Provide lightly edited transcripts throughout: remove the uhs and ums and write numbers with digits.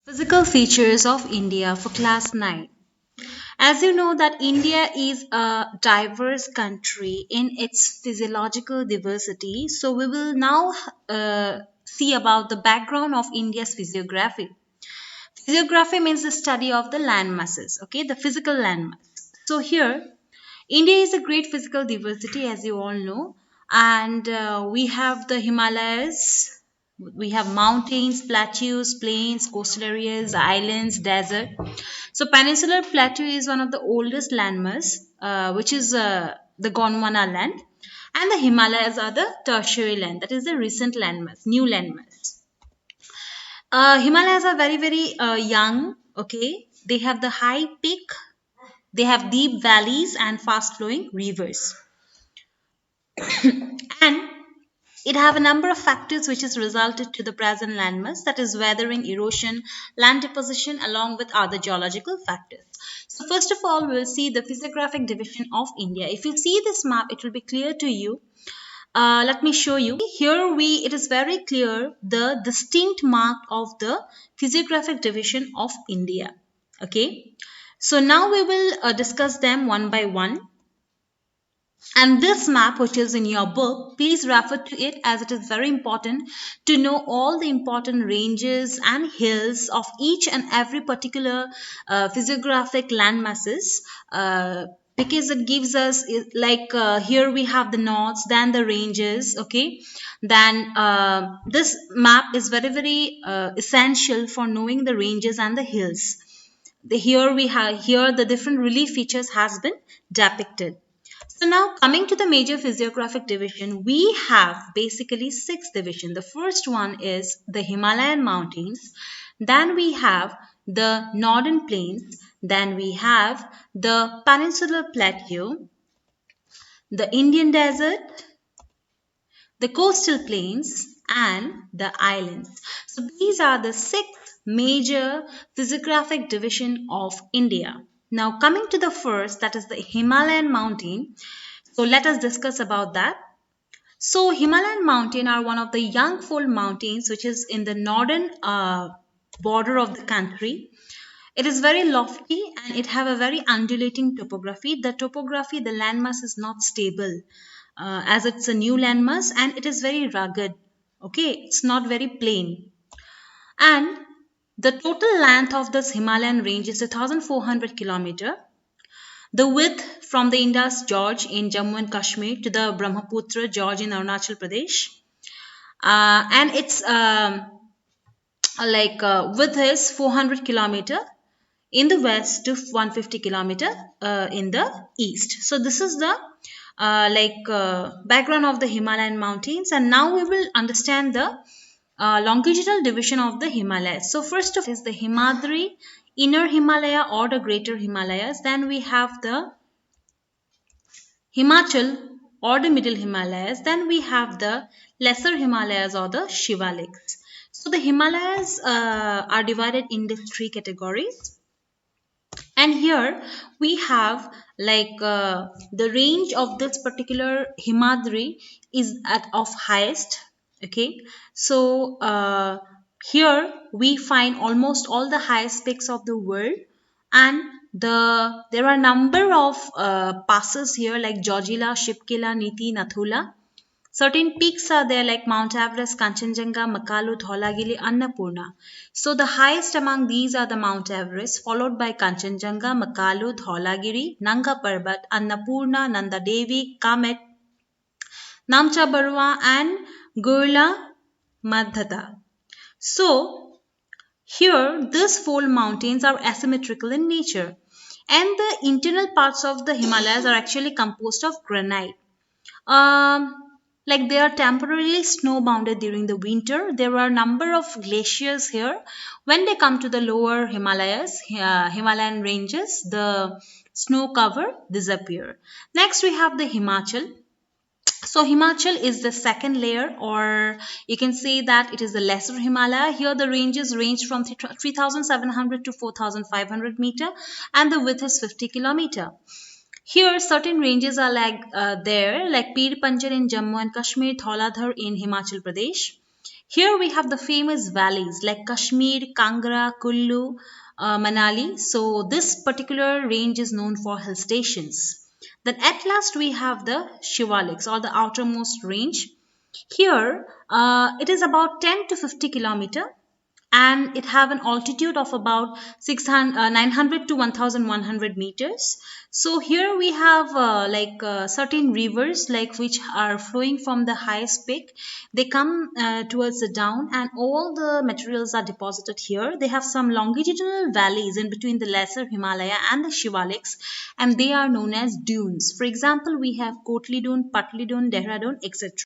Physical features of India for class 9. As you know that India is a diverse country in its physiological diversity, so we will now see about the background of India's physiography. Physiography means the study of the land masses, okay, the physical land mass. So here, India is a great physical diversity, as you all know, and we have the Himalayas, we have mountains, plateaus, plains, coastal areas, islands, desert. So Peninsular Plateau is one of the oldest landmass, which is the Gondwana land, and the Himalayas are the tertiary land, that is the recent landmass, new landmass. Himalayas are very young. Okay, they have the high peak, they have deep valleys and fast flowing rivers, and it have a number of factors which has resulted to the present landmass, that is weathering, erosion, land deposition along with other geological factors. So first of all, we'll see the physiographic division of India. If you see this map, it will be clear to you. Let me show you. Here it is very clear the distinct mark of the physiographic division of India. Okay. So now we will discuss them one by one. And this map, which is in your book, please refer to it as it is very important to know all the important ranges and hills of each and every particular physiographic land masses. Because it gives us like here we have the norths, then the ranges, okay, then this map is very essential for knowing the ranges and the hills. Here the different relief features has been depicted. So now coming to the major physiographic division, we have basically six divisions. The first one is the Himalayan mountains. Then we have the northern plains. Then we have the peninsular plateau, the Indian desert, the coastal plains, and the islands. So these are the six major physiographic division of India. Now coming to the first, that is the Himalayan mountain. So let us discuss about that. So Himalayan mountain are one of the young fold mountains which is in the northern border of the country. It is very lofty and it have a very undulating topography. The landmass is not stable as it's a new landmass, and it is very rugged. Okay, it's not very plain. And the total length of this Himalayan range is 1,400 kilometer. The width from the Indus Gorge in Jammu and Kashmir to the Brahmaputra Gorge in Arunachal Pradesh. And its width is 400 kilometer in the west to 150 kilometer in the east. So this is the background of the Himalayan mountains, and now we will understand the longitudinal division of the Himalayas. So first of all is the Himadri, Inner Himalaya or the Greater Himalayas. Then we have the Himachal or the Middle Himalayas. Then we have the Lesser Himalayas or the Shivaliks. So the Himalayas are divided into three categories. And here we have the range of this particular Himadri is at of highest. Okay, so here we find almost all the highest peaks of the world, and there are number of passes here like Jojila, Shipkila, Niti, Nathula. Certain peaks are there like Mount Everest, Kanchenjunga, Makalu, Dholagiri, Annapurna. So the highest among these are the Mount Everest, followed by Kanchenjunga, Makalu, Dholagiri, Nanga Parbat, Annapurna, Nanda Devi, Kamet, Namcha Barwa, and Gurla Madhata. So here these four mountains are asymmetrical in nature, and the internal parts of the Himalayas are actually composed of granite. Um, like they are temporarily snow bounded during the winter. There are a number of glaciers here. When they come to the lower Himalayas, Himalayan ranges, the snow cover disappear. Next we have the Himachal. So Himachal is the second layer, or you can say that it is the lesser Himalaya. Here the ranges range from 3,700 to 4,500 meter, and the width is 50 kilometer. Here certain ranges are like there, like Pir Panjal in Jammu and Kashmir, Dhauladhar in Himachal Pradesh, Here we have the famous valleys like Kashmir, Kangra, Kullu, Manali. So this particular range is known for hill stations. Then at last we have the Shivaliks, or the outermost range. Here, it is about 10 to 50 kilometer, and it have an altitude of about 900 to 1100 meters. So here we have certain rivers like which are flowing from the highest peak. They come towards the down, and all the materials are deposited here. They have some longitudinal valleys in between the lesser Himalaya and the Shivaliks, and they are known as dunes. For example, we have Kotli Dune, Patli Dune, Dehradun, etc.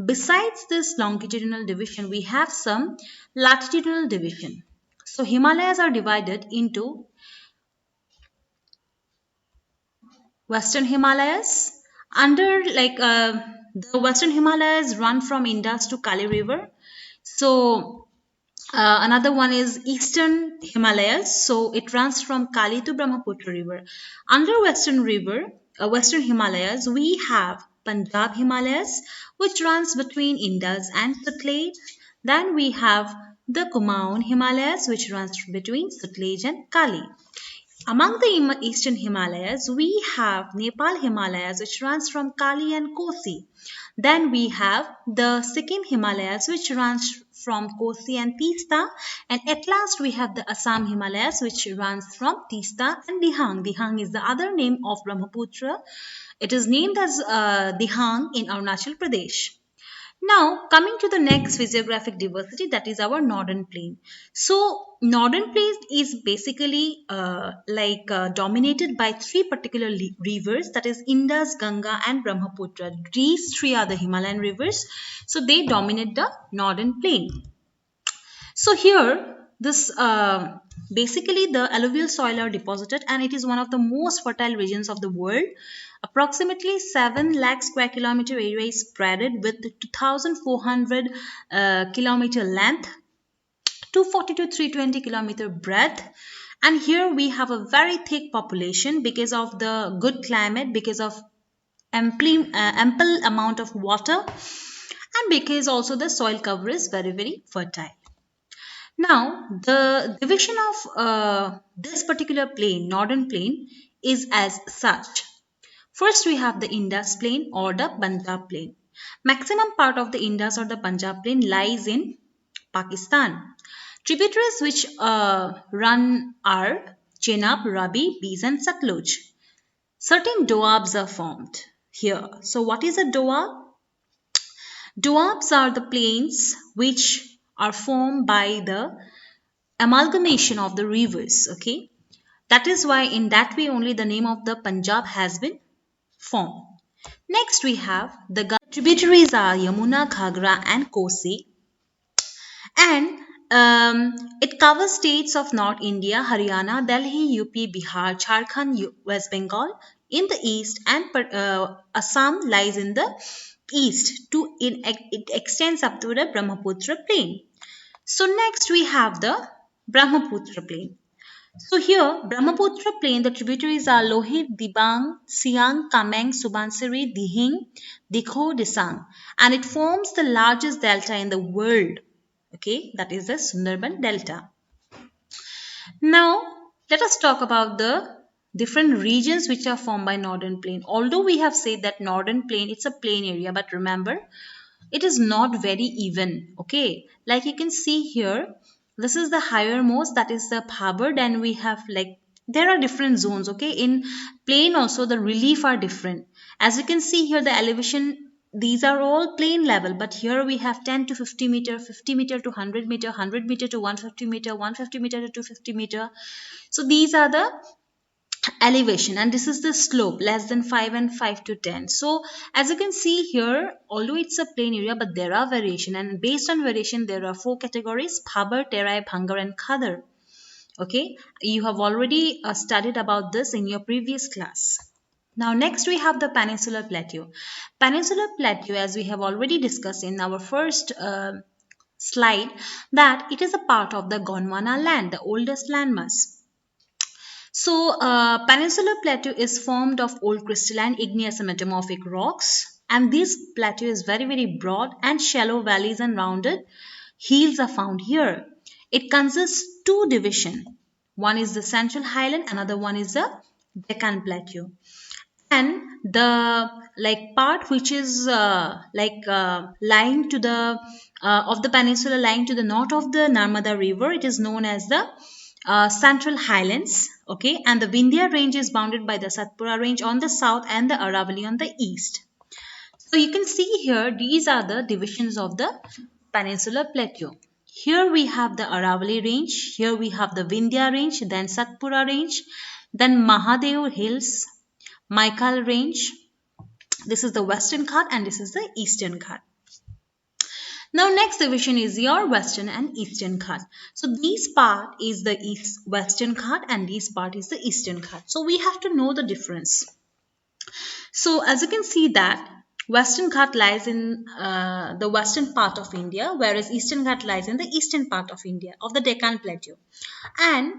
Besides this longitudinal division, we have some latitudinal division. So Himalayas are divided into Western Himalayas. Under the Western Himalayas run from Indus to Kali River. So another one is Eastern Himalayas. So it runs from Kali to Brahmaputra River. Under Western Himalayas, we have Punjab Himalayas, which runs between Indus and Sutlej. Then we have the Kumaon Himalayas, which runs between Sutlej and Kali. Among the eastern Himalayas, we have Nepal Himalayas, which runs from Kali and Kosi. Then we have the Sikkim Himalayas, which runs from Kosi and Teesta. And at last, we have the Assam Himalayas, which runs from Teesta and Dihang. Dihang is the other name of Brahmaputra. It is named as Dihang in Arunachal Pradesh. Now, coming to the next physiographic diversity, that is our northern plain. So, northern plain is basically dominated by three particular rivers, that is Indus, Ganga and Brahmaputra. These three are the Himalayan rivers. So, they dominate the northern plain. So here, this basically the alluvial soil are deposited, and it is one of the most fertile regions of the world. Approximately 7 lakh square kilometer area is spreaded with 2,400 kilometer length, 240 to 320 kilometer breadth. And here we have a very thick population because of the good climate, because of ample amount of water, and because also the soil cover is very fertile. Now, the division of this particular plain, northern plain, is as such. First, we have the Indus plain or the Punjab plain. Maximum part of the Indus or the Punjab plain lies in Pakistan. Tributaries which run are Chenab, Ravi, Beas and Satluj. Certain doabs are formed here. So, what is a doab? Doabs are the plains which are formed by the amalgamation of the rivers. Okay, that is why in that way only the name of the Punjab has been formed. Next we have the tributaries are Yamuna, Ghagra and Kosi, and it covers states of North India, Haryana, Delhi, UP, Bihar, Jharkhand, West Bengal in the east, and Assam lies in the east. It extends up to the Brahmaputra plain. So next we have the Brahmaputra plain. So here, Brahmaputra plain, the tributaries are Lohit, Dibang, Siang, Kameng, Subansiri, Dihing, Dikho, Disang, and it forms the largest delta in the world. Okay, that is the Sundarban Delta. Now, let us talk about the different regions which are formed by northern plain. Although we have said that northern plain, it's a plain area, but remember, it is not very even. Okay, like you can see here, this is the higher most, that is the Bhabur. Then we have there are different zones. Okay, in plain also the relief are different. As you can see here, the elevation, these are all plain level, but here we have 10 to 50 meter, 50 meter to 100 meter, 100 meter to 150 meter, 150 meter to 250 meter. So these are the elevation, and this is the slope less than 5 and 5 to 10. So as you can see here, although it's a plain area, but there are variation, and based on variation there are 4 categories: Bhabur, Terai, Bhangar and Khadar. Okay, you have already studied about this in your previous class. Now next we have the Peninsular Plateau. Peninsular Plateau, as we have already discussed in our first slide, that it is a part of the Gondwana land, the oldest landmass. So, Peninsular Plateau is formed of old crystalline igneous and metamorphic rocks, and this plateau is very, very broad, and shallow valleys and rounded hills are found here. It consists two division. One is the Central Highland, another one is the Deccan Plateau. And the like part which is lying to the of the peninsula lying to the north of the Narmada River, it is known as the Central Highlands. Okay, and the Vindhya range is bounded by the Satpura range on the south and the Aravalli on the east. So you can see here these are the divisions of the Peninsular Plateau. Here we have the Aravalli range, here we have the Vindhya range, then Satpura range, then Mahadev Hills, Maikal range. This is the Western Ghat and this is the Eastern Ghat. Now next division is your Western and Eastern Ghat. So this part is the Western Ghat and this part is the Eastern Ghat. So we have to know the difference. So as you can see that Western Ghat lies in the western part of India, whereas Eastern Ghat lies in the eastern part of India, of the Deccan Plateau. And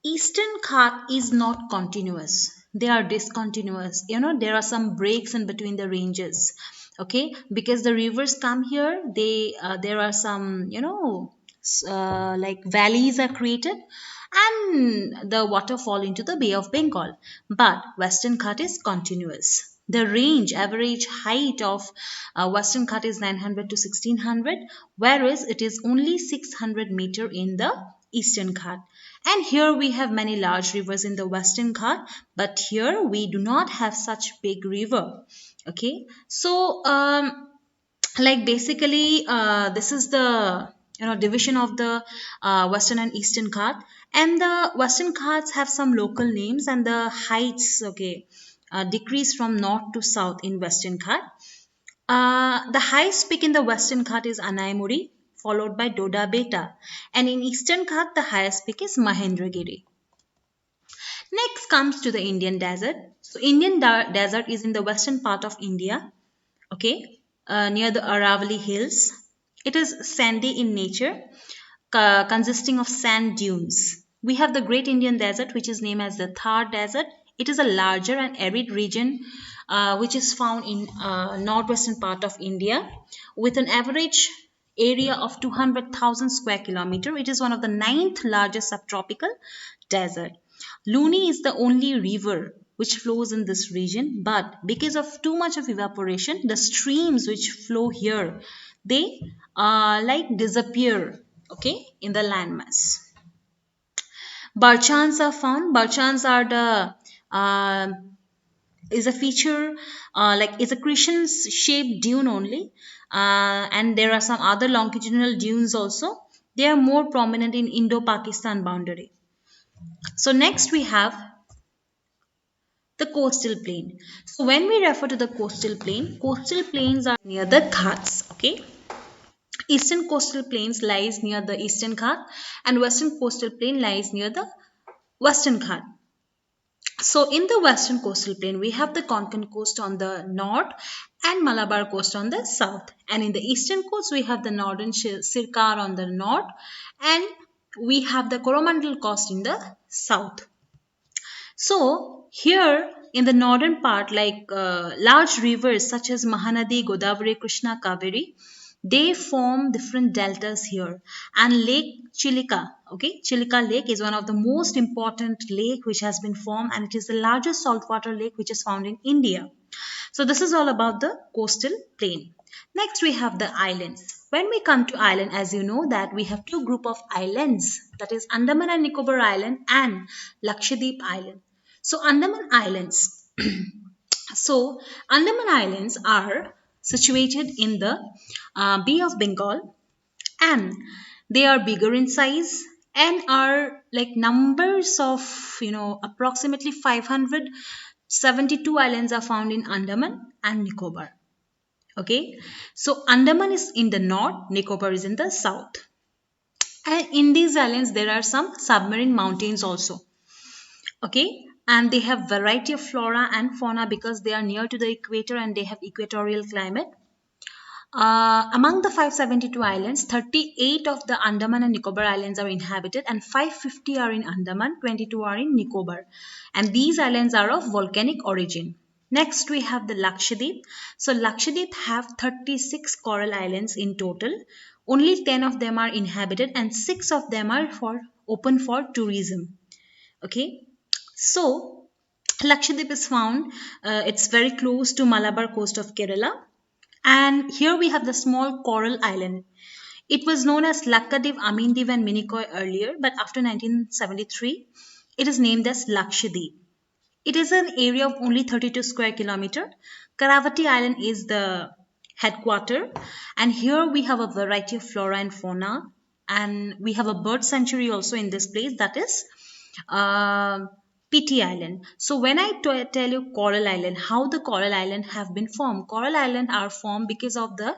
Eastern Ghat is not continuous. They are discontinuous. You know, there are some breaks in between the ranges. Okay, because the rivers come here, there are some, you know, like valleys are created and the water fall into the Bay of Bengal. But Western Ghat is continuous. The range, average height of Western Ghat is 900 to 1600, whereas it is only 600 meter in the Eastern Ghat. And here we have many large rivers in the Western Ghat, but here we do not have such big river. Okay, so like basically this is the division of the Western and Eastern Ghat, and the Western Ghats have some local names and the heights, okay, decrease from north to south in Western Ghat. The highest peak in the Western Ghat is Anaimuri, followed by Doda Beta, and in Eastern Ghat the highest peak is Mahendragiri. Next comes to the Indian desert. So Indian desert is in the western part of India, okay, near the Aravalli Hills. It is sandy in nature, consisting of sand dunes. We have the Great Indian Desert, which is named as the Thar Desert. It is a larger and arid region which is found in northwestern part of India with an average area of 200,000 square kilometer. It is one of the ninth largest subtropical desert. Luni is the only river which flows in this region, but because of too much of evaporation, the streams which flow here, they like disappear, okay, in the landmass. Barchans are found. Barchans are the is a feature like is a cushion shaped dune only, and there are some other longitudinal dunes also. They are more prominent in Indo-Pakistan boundary. So next we have the coastal plain. So when we refer to the coastal plains are near the Ghats, okay. Eastern coastal plains lies near the Eastern Ghat and western coastal plain lies near the Western Ghat. So in the western coastal plain, we have the Konkan coast on the north and Malabar coast on the south. And in the eastern coast, we have the northern Sirkar on the north and we have the Coromandel coast in the south. So here in the northern part, like large rivers such as Mahanadi, Godavari, Krishna, Kaveri, they form different deltas here. And Lake Chilika, okay, Chilika Lake is one of the most important lake which has been formed, and it is the largest saltwater lake which is found in India. So this is all about the coastal plain. Next we have the islands. When we come to island, as you know that we have two group of islands, that is Andaman and Nicobar Island and Lakshadweep Island. So Andaman Islands. So Andaman Islands are situated in the Bay of Bengal, and they are bigger in size and are like numbers of approximately 572 islands are found in Andaman and Nicobar. Okay, so Andaman is in the north, Nicobar is in the south, and in these islands there are some submarine mountains also. Okay, and they have variety of flora and fauna because they are near to the equator and they have equatorial climate. Among the 572 islands, 38 of the Andaman and Nicobar Islands are inhabited and 550 are in Andaman, 22 are in Nicobar. And these islands are of volcanic origin. Next, we have the Lakshadweep. So, Lakshadweep have 36 coral islands in total. Only 10 of them are inhabited and 6 of them are open for tourism. Okay. So, Lakshadweep is found, it's very close to Malabar coast of Kerala. And here we have the small coral island. It was known as Lakkadiv, Amindiv and Minicoy earlier, but after 1973, it is named as Lakshadweep. It is an area of only 32 square kilometer. Karavati Island is the headquarter, and here we have a variety of flora and fauna, and we have a bird sanctuary also in this place, that is uh, PT Island. So when I tell you Coral Island, how the Coral Island have been formed? Coral Island are formed because of the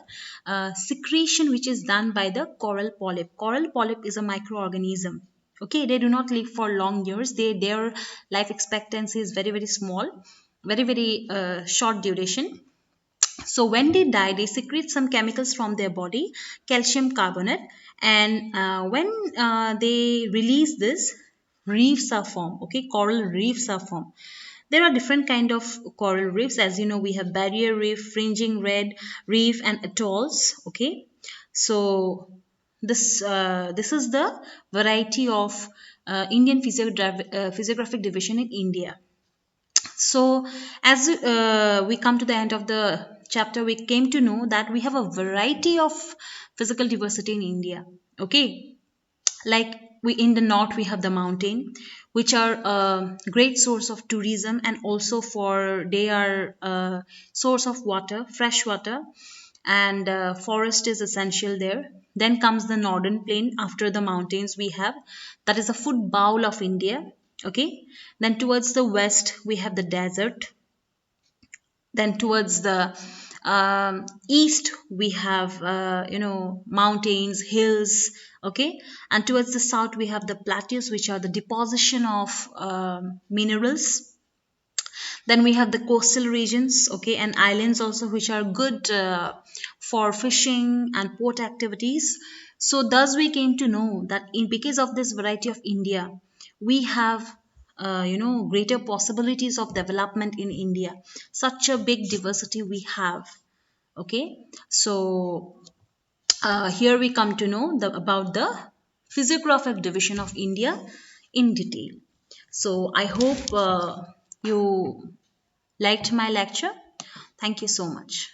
secretion which is done by the coral polyp. Coral polyp is a microorganism. Okay, they do not live for long years. Their life expectancy is very small, very short duration. So when they die, they secrete some chemicals from their body, calcium carbonate, and when they release this, reefs are formed. Okay, coral reefs are formed. There are different kind of coral reefs. As you know, we have barrier reef, fringing red reef, and atolls. Okay, so this is the variety of Indian physiographic division in India. So, as we come to the end of the chapter, we came to know that we have a variety of physical diversity in India. Okay, like we in the north we have the mountain, which are a great source of tourism and also for they are a source of water, fresh water, and forest is essential there. Then comes the northern plain. After the mountains we have, that is a food bowl of India. Okay, then towards the west we have the desert. Then towards the east we have mountains, hills. Okay, and towards the south we have the plateaus, which are the deposition of minerals. Then we have the coastal regions, okay, and islands also, which are good for fishing and port activities. So thus we came to know that in because of this variety of India, we have greater possibilities of development in India. Such a big diversity we have. Okay, so here we come to know about the physiographic division of India in detail. So I hope you liked my lecture. Thank you so much.